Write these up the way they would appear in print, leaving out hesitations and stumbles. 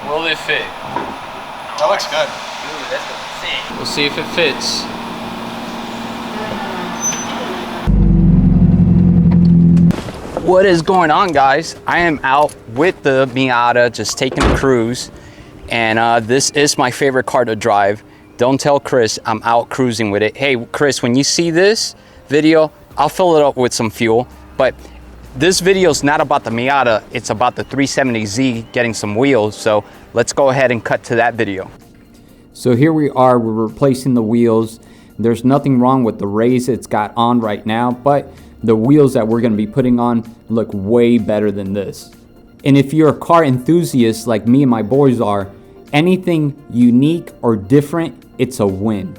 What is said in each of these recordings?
Will it fit? That looks good. Dude, that's gonna fit. We'll see if it fits. What is going on, guys? I am out with the Miata, just taking a cruise. And this is my favorite car to drive. Don't tell Chris I'm out cruising with it. Hey, Chris, when you see this video, I'll fill it up with some fuel. But this video is not about the Miata. It's about the 370Z getting some wheels. So let's go ahead and cut to that video. So here we are, we're replacing the wheels. There's nothing wrong with the rays it's got on right now, but the wheels that we're gonna be putting on look way better than this. And if you're a car enthusiast like me and my boys are, anything unique or different, it's a win.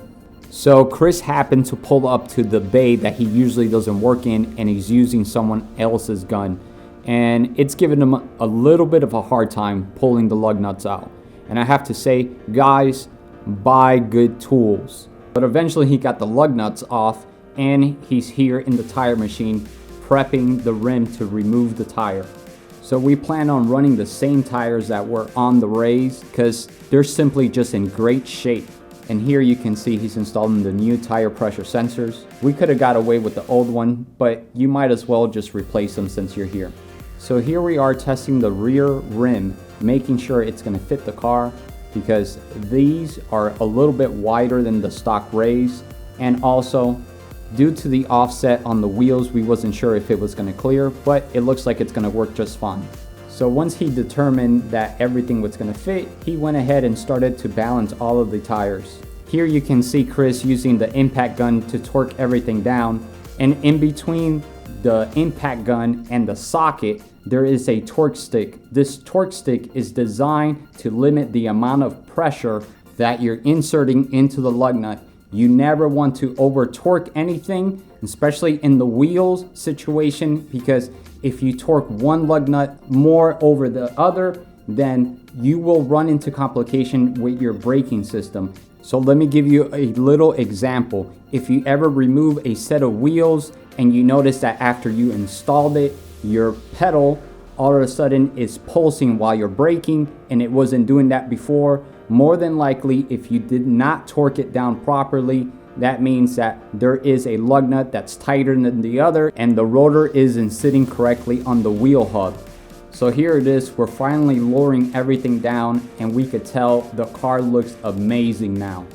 So Chris happened to pull up to the bay that he usually doesn't work in, and he's using someone else's gun. And it's given him a little bit of a hard time pulling the lug nuts out. And I have to say, guys, buy good tools. But eventually he got the lug nuts off, and he's here in the tire machine prepping the rim to remove the tire. So we plan on running the same tires that were on the rays because they're simply just in great shape. And here you can see he's installing the new tire pressure sensors. We could have got away with the old one, but you might as well just replace them since you're here. So here we are testing the rear rim, making sure it's gonna fit the car because these are a little bit wider than the stock rays, and also due to the offset on the wheels, we wasn't sure if it was going to clear, but it looks like it's going to work just fine. So once he determined that everything was going to fit, he went ahead and started to balance all of the tires. Here you can see Chris using the impact gun to torque everything down, and in between the impact gun and the socket, there is a torque stick. This torque stick is designed to limit the amount of pressure that you're inserting into the lug nut. You never want to over torque anything, especially in the wheels situation, because if you torque one lug nut more over the other, then you will run into complication with your braking system. So let me give you a little example. If you ever remove a set of wheels and you notice that after you installed it, your pedal all of a sudden is pulsing while you're braking and it wasn't doing that before, more than likely, if you did not torque it down properly, that means that there is a lug nut that's tighter than the other and the rotor isn't sitting correctly on the wheel hub. So here it is, we're finally lowering everything down, and we could tell the car looks amazing now.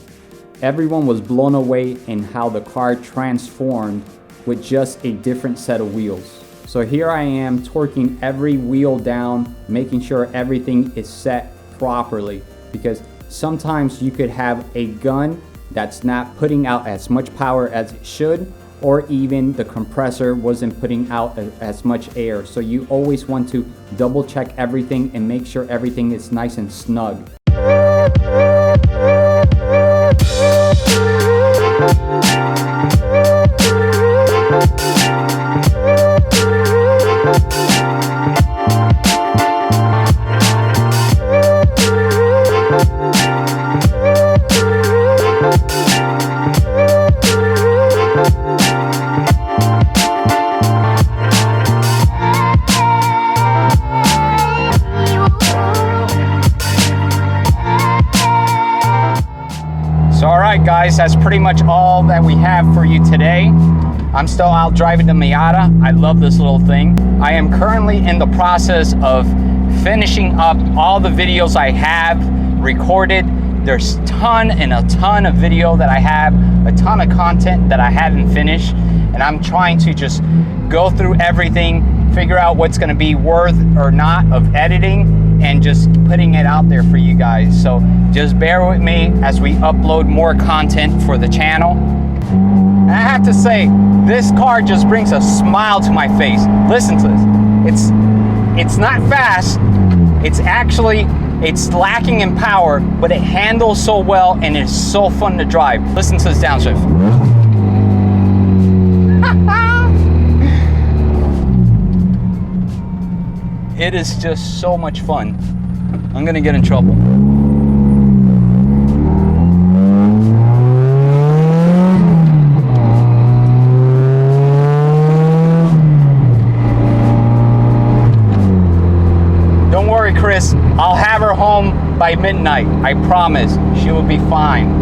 Everyone was blown away in how the car transformed with just a different set of wheels. So here I am torquing every wheel down, making sure everything is set properly. Because sometimes you could have a gun that's not putting out as much power as it should, or even the compressor wasn't putting out as much air. So you always want to double check everything and make sure everything is nice and snug. So all right guys, that's pretty much all that we have for you today. I'm still out driving the Miata. I love this little thing. I am currently in the process of finishing up all the videos I have recorded. There's a ton of video that I have, a ton of content that I haven't finished, and I'm trying to just go through everything, figure out what's gonna be worth or not of editing, and just putting it out there for you guys. So just bear with me as we upload more content for the channel. And I have to say, this car just brings a smile to my face. Listen to this. It's not fast. It's lacking in power, but it handles so well and it's so fun to drive. Listen to this downshift. It is just so much fun. I'm gonna get in trouble. Don't worry, Chris. I'll have her home home by midnight. I promise she will be fine.